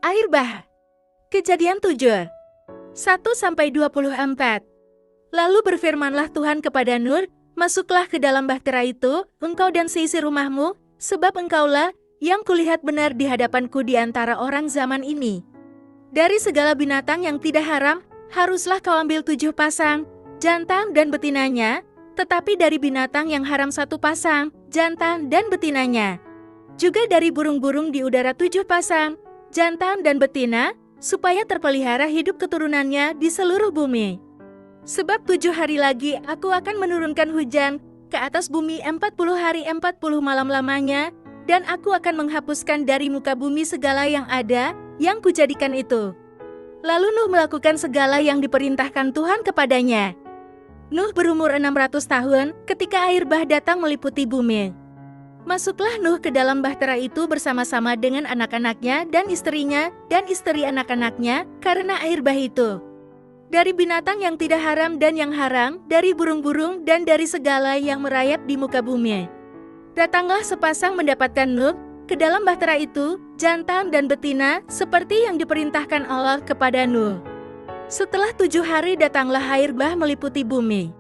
Air bah. Kejadian 7. 1-24. Lalu berfirmanlah Tuhan kepada Nuh, masuklah ke dalam bahtera itu, engkau dan seisi rumahmu, sebab engkaulah yang kulihat benar di hadapanku di antara orang zaman ini. Dari segala binatang yang tidak haram, haruslah kau ambil 7 pasang, jantan dan betinanya, tetapi dari binatang yang haram 1 pasang, jantan dan betinanya. Juga dari burung-burung di udara 7 pasang, jantan dan betina, supaya terpelihara hidup keturunannya di seluruh bumi. Sebab 7 hari lagi aku akan menurunkan hujan ke atas bumi 40 hari 40 malam lamanya, dan aku akan menghapuskan dari muka bumi segala yang ada, yang kujadikan itu. Lalu Nuh melakukan segala yang diperintahkan Tuhan kepadanya. Nuh berumur 600 tahun ketika air bah datang meliputi bumi. Masuklah Nuh ke dalam bahtera itu bersama-sama dengan anak-anaknya dan istrinya dan istri anak-anaknya karena air bah itu. Dari binatang yang tidak haram dan yang haram, dari burung-burung dan dari segala yang merayap di muka bumi. Datanglah sepasang mendapatkan Nuh ke dalam bahtera itu, jantan dan betina, seperti yang diperintahkan Allah kepada Nuh. Setelah 7 hari datanglah air bah meliputi bumi.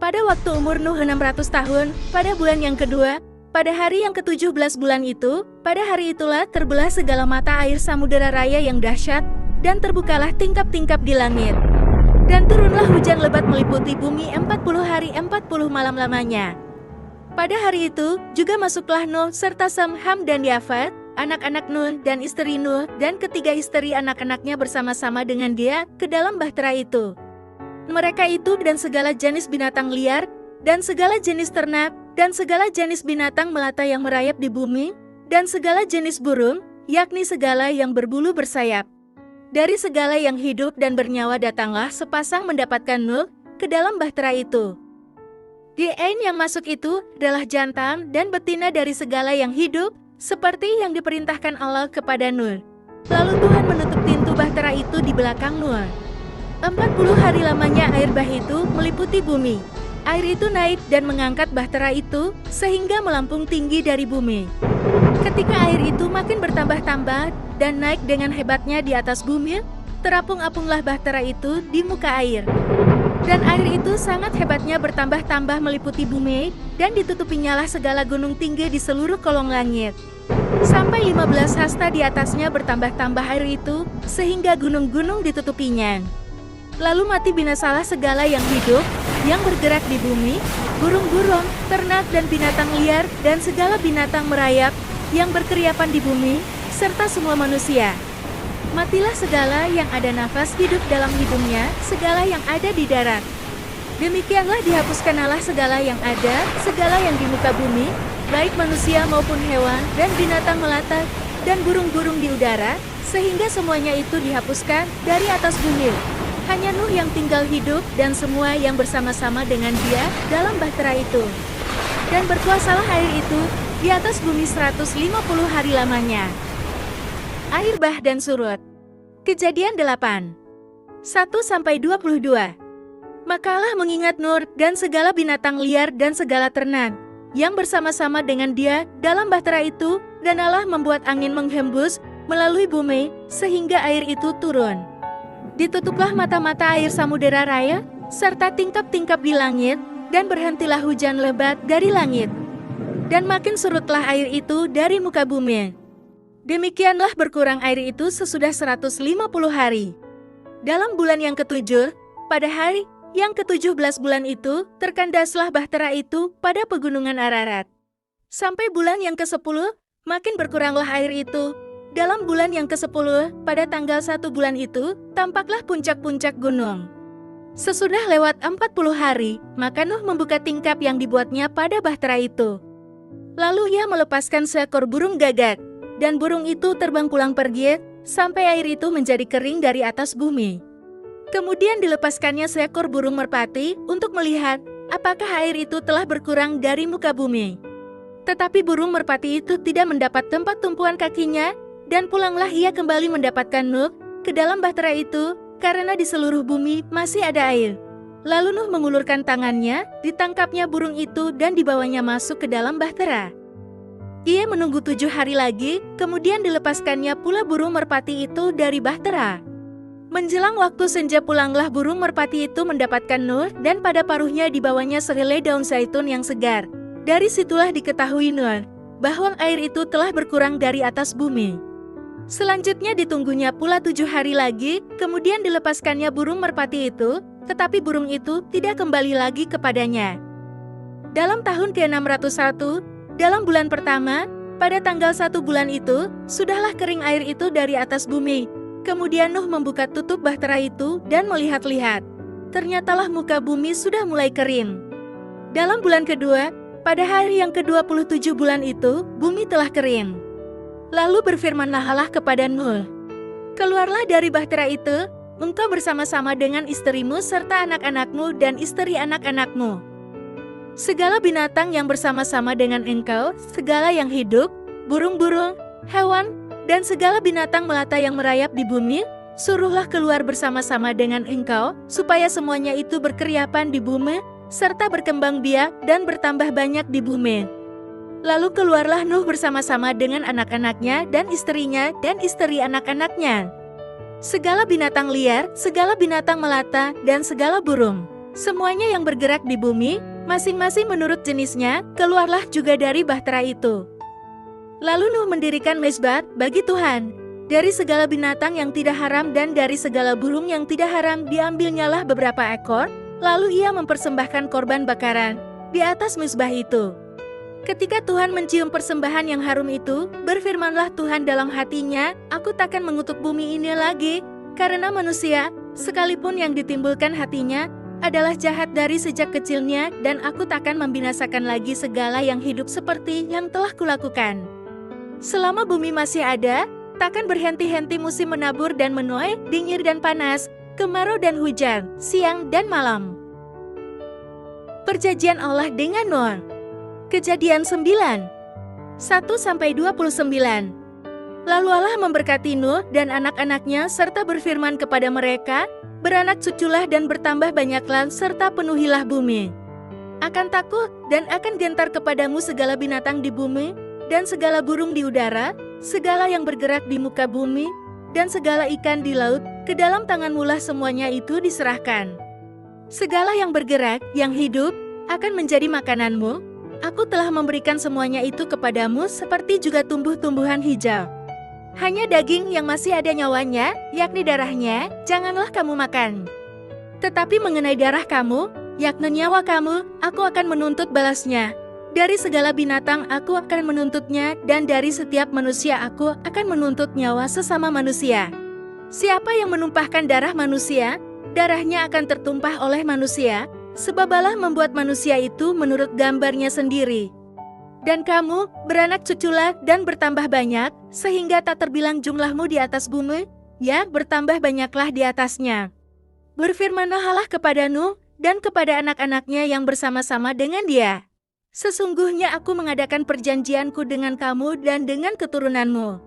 Pada waktu umur Nuh 600 tahun, pada bulan yang kedua, pada hari yang ke-17 bulan itu, pada hari itulah terbelah segala mata air samudera raya yang dahsyat, dan terbukalah tingkap-tingkap di langit. Dan turunlah hujan lebat meliputi bumi 40 hari 40 malam lamanya. Pada hari itu, juga masuklah Nuh serta Sem, Ham dan Yafat, anak-anak Nuh dan istri Nuh, dan ketiga istri anak-anaknya bersama-sama dengan dia ke dalam bahtera itu. Mereka itu dan segala jenis binatang liar, dan segala jenis ternak, dan segala jenis binatang melata yang merayap di bumi, dan segala jenis burung, yakni segala yang berbulu bersayap. Dari segala yang hidup dan bernyawa datanglah sepasang mendapatkan Nuh ke dalam bahtera itu. Di Ain yang masuk itu adalah jantan dan betina dari segala yang hidup, seperti yang diperintahkan Allah kepada Nuh. Lalu Tuhan menutup pintu bahtera itu di belakang Nuh. 40 hari lamanya air bah itu meliputi bumi. Air itu naik dan mengangkat bahtera itu sehingga melampung tinggi dari bumi. Ketika air itu makin bertambah-tambah dan naik dengan hebatnya di atas bumi, terapung-apunglah bahtera itu di muka air. Dan air itu sangat hebatnya bertambah-tambah meliputi bumi, dan ditutupinyalah segala gunung tinggi di seluruh kolong langit. Sampai 15 hasta di atasnya bertambah-tambah air itu, sehingga gunung-gunung ditutupinya. Lalu mati binasalah segala yang hidup, yang bergerak di bumi, burung-burung, ternak dan binatang liar, dan segala binatang merayap, yang berkeriapan di bumi, serta semua manusia. Matilah segala yang ada nafas hidup dalam hidungnya, segala yang ada di darat. Demikianlah dihapuskan Allah segala yang ada, segala yang di muka bumi, baik manusia maupun hewan, dan binatang melata, dan burung-burung di udara, sehingga semuanya itu dihapuskan dari atas bumi. Hanya Nuh yang tinggal hidup dan semua yang bersama-sama dengan dia dalam bahtera itu. Dan berkuasalah air itu di atas bumi 150 hari lamanya. Air bah dan surut. Kejadian 8. 1-22. Makalah mengingat Nuh dan segala binatang liar dan segala ternak yang bersama-sama dengan dia dalam bahtera itu, dan Allah membuat angin menghembus melalui bumi sehingga air itu turun. Ditutuplah mata-mata air samudera raya serta tingkap-tingkap di langit, dan berhentilah hujan lebat dari langit. Dan makin surutlah air itu dari muka bumi. Demikianlah berkurang air itu sesudah 150 hari. Dalam bulan yang ke-7, pada hari yang ke-17 bulan itu, terkandaslah bahtera itu pada pegunungan Ararat. Sampai bulan yang ke-10, makin berkuranglah air itu. Dalam bulan yang ke-10, pada tanggal 1 bulan itu, tampaklah puncak-puncak gunung. Sesudah lewat 40 hari, maka Nuh membuka tingkap yang dibuatnya pada bahtera itu. Lalu ia melepaskan seekor burung gagak, dan burung itu terbang pulang pergi, sampai air itu menjadi kering dari atas bumi. Kemudian dilepaskannya seekor burung merpati untuk melihat apakah air itu telah berkurang dari muka bumi. Tetapi burung merpati itu tidak mendapat tempat tumpuan kakinya, dan pulanglah ia kembali mendapatkan Nuh ke dalam bahtera itu, karena di seluruh bumi masih ada air. Lalu Nuh mengulurkan tangannya, ditangkapnya burung itu dan dibawanya masuk ke dalam bahtera. Ia menunggu 7 hari lagi, kemudian dilepaskannya pula burung merpati itu dari bahtera. Menjelang waktu senja pulanglah burung merpati itu mendapatkan Nuh, dan pada paruhnya dibawanya sehelai daun zaitun yang segar. Dari situlah diketahui Nuh bahwa air itu telah berkurang dari atas bumi. Selanjutnya ditunggunya pula 7 hari lagi, kemudian dilepaskannya burung merpati itu, tetapi burung itu tidak kembali lagi kepadanya. Dalam tahun ke-601, dalam bulan pertama, pada tanggal 1 bulan itu, sudahlah kering air itu dari atas bumi. Kemudian Nuh membuka tutup bahtera itu dan melihat-lihat. Ternyatalah muka bumi sudah mulai kering. Dalam bulan kedua, pada hari yang ke-27 bulan itu, bumi telah kering. Lalu berfirmanlah Allah kepada Nuh, "Keluarlah dari bahtera itu, engkau bersama-sama dengan istrimu serta anak-anakmu dan istri anak-anakmu. Segala binatang yang bersama-sama dengan engkau, segala yang hidup, burung-burung, hewan, dan segala binatang melata yang merayap di bumi, suruhlah keluar bersama-sama dengan engkau, supaya semuanya itu berkeriapan di bumi, serta berkembang biak dan bertambah banyak di bumi." Lalu keluarlah Nuh bersama-sama dengan anak-anaknya dan istrinya dan istri anak-anaknya. Segala binatang liar, segala binatang melata, dan segala burung, semuanya yang bergerak di bumi, masing-masing menurut jenisnya, keluarlah juga dari bahtera itu. Lalu Nuh mendirikan mezbah bagi Tuhan. Dari segala binatang yang tidak haram dan dari segala burung yang tidak haram diambilnyalah beberapa ekor, lalu ia mempersembahkan korban bakaran di atas mezbah itu. Ketika Tuhan mencium persembahan yang harum itu, berfirmanlah Tuhan dalam hatinya, "Aku takkan mengutuk bumi ini lagi, karena manusia, sekalipun yang ditimbulkan hatinya, adalah jahat dari sejak kecilnya, dan aku takkan membinasakan lagi segala yang hidup seperti yang telah kulakukan. Selama bumi masih ada, takkan berhenti-henti musim menabur dan menuai, dingin dan panas, kemarau dan hujan, siang dan malam." Perjanjian Allah dengan Nuh. Kejadian 9, 1-29. Lalu Allah memberkati Nuh dan anak-anaknya serta berfirman kepada mereka, "Beranak cuculah dan bertambah banyaklah serta penuhilah bumi. Akan takut dan akan gentar kepadamu segala binatang di bumi, dan segala burung di udara, segala yang bergerak di muka bumi, dan segala ikan di laut, ke dalam tanganmulah semuanya itu diserahkan. Segala yang bergerak, yang hidup, akan menjadi makananmu. Aku telah memberikan semuanya itu kepadamu seperti juga tumbuh-tumbuhan hijau. Hanya daging yang masih ada nyawanya, yakni darahnya, janganlah kamu makan. Tetapi mengenai darah kamu, yakni nyawa kamu, aku akan menuntut balasnya. Dari segala binatang aku akan menuntutnya, dan dari setiap manusia aku akan menuntut nyawa sesama manusia. Siapa yang menumpahkan darah manusia, darahnya akan tertumpah oleh manusia, sebab Allah membuat manusia itu menurut gambarnya sendiri. Dan kamu, beranak cuculah dan bertambah banyak, sehingga tak terbilang jumlahmu di atas bumi, ya bertambah banyaklah di atasnya. Berfirmanlah Allah kepada Nuh dan kepada anak-anaknya yang bersama-sama dengan dia. Sesungguhnya aku mengadakan perjanjianku dengan kamu dan dengan keturunanmu,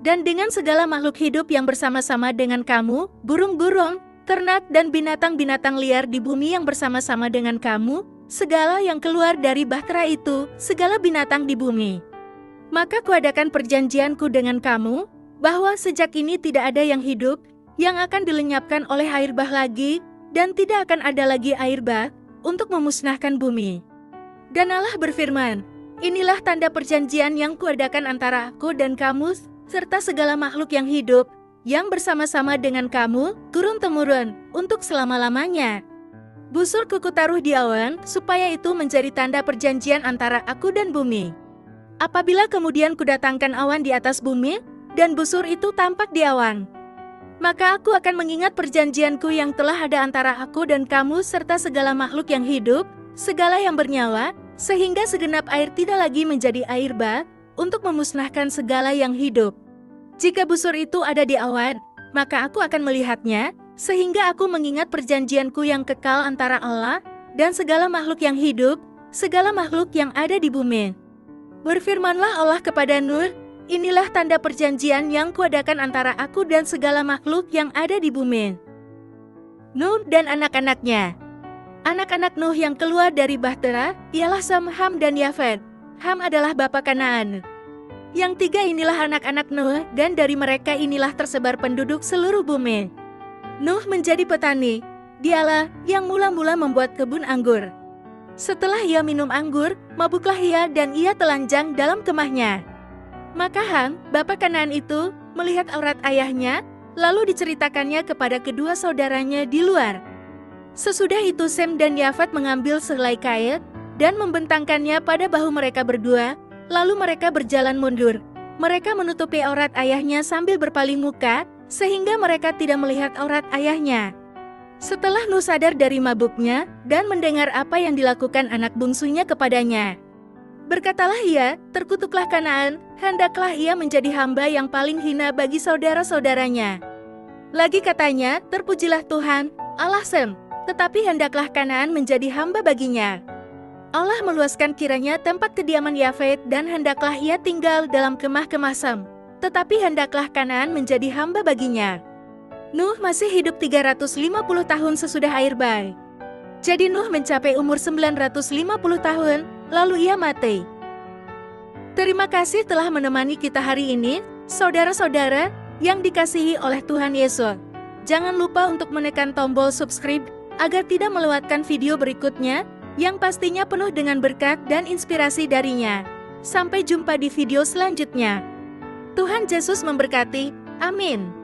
dan dengan segala makhluk hidup yang bersama-sama dengan kamu, burung-burung, ternak dan binatang-binatang liar di bumi yang bersama-sama dengan kamu, segala yang keluar dari bahtera itu, segala binatang di bumi. Maka kuadakan perjanjianku dengan kamu, bahwa sejak ini tidak ada yang hidup, yang akan dilenyapkan oleh air bah lagi, dan tidak akan ada lagi air bah, untuk memusnahkan bumi. Dan Allah berfirman, inilah tanda perjanjian yang kuadakan antara aku dan kamu, serta segala makhluk yang hidup, yang bersama-sama dengan kamu, turun-temurun, untuk selama-lamanya. Busur kuku taruh di awan, supaya itu menjadi tanda perjanjian antara aku dan bumi. Apabila kemudian kudatangkan awan di atas bumi, dan busur itu tampak di awan, maka aku akan mengingat perjanjianku yang telah ada antara aku dan kamu serta segala makhluk yang hidup, segala yang bernyawa, sehingga segenap air tidak lagi menjadi air bah, untuk memusnahkan segala yang hidup. Jika busur itu ada di awan, maka aku akan melihatnya, sehingga aku mengingat perjanjianku yang kekal antara Allah dan segala makhluk yang hidup, segala makhluk yang ada di bumi. Berfirmanlah Allah kepada Nuh, inilah tanda perjanjian yang kuadakan antara aku dan segala makhluk yang ada di bumi. Nuh dan anak-anaknya. Anak-anak Nuh yang keluar dari bahtera ialah Sem, Ham, dan Yafet. Ham adalah bapa Kanaan. Yang tiga inilah anak-anak Nuh, dan dari mereka inilah tersebar penduduk seluruh bumi. Nuh menjadi petani. Dialah yang mula-mula membuat kebun anggur. Setelah ia minum anggur, mabuklah ia dan ia telanjang dalam kemahnya. Maka Ham, bapa Kanaan itu, melihat aurat ayahnya, lalu diceritakannya kepada kedua saudaranya di luar. Sesudah itu Sem dan Yafat mengambil sehelai kail dan membentangkannya pada bahu mereka berdua, lalu mereka berjalan mundur. Mereka menutupi aurat ayahnya sambil berpaling muka, sehingga mereka tidak melihat aurat ayahnya. Setelah Nuh sadar dari mabuknya dan mendengar apa yang dilakukan anak bungsunya kepadanya, berkatalah ia, terkutuklah Kanaan, hendaklah ia menjadi hamba yang paling hina bagi saudara-saudaranya. Lagi katanya, terpujilah Tuhan, Allah Sem, tetapi hendaklah Kanaan menjadi hamba baginya. Allah meluaskan kiranya tempat kediaman Yafet dan hendaklah ia tinggal dalam kemah-kemah Sem, tetapi hendaklah Kanaan menjadi hamba baginya. Nuh masih hidup 350 tahun sesudah air bah. Jadi Nuh mencapai umur 950 tahun, lalu ia mati. Terima kasih telah menemani kita hari ini, saudara-saudara yang dikasihi oleh Tuhan Yesus. Jangan lupa untuk menekan tombol subscribe agar tidak melewatkan video berikutnya yang pastinya penuh dengan berkat dan inspirasi darinya. Sampai jumpa di video selanjutnya. Tuhan Yesus memberkati. Amin.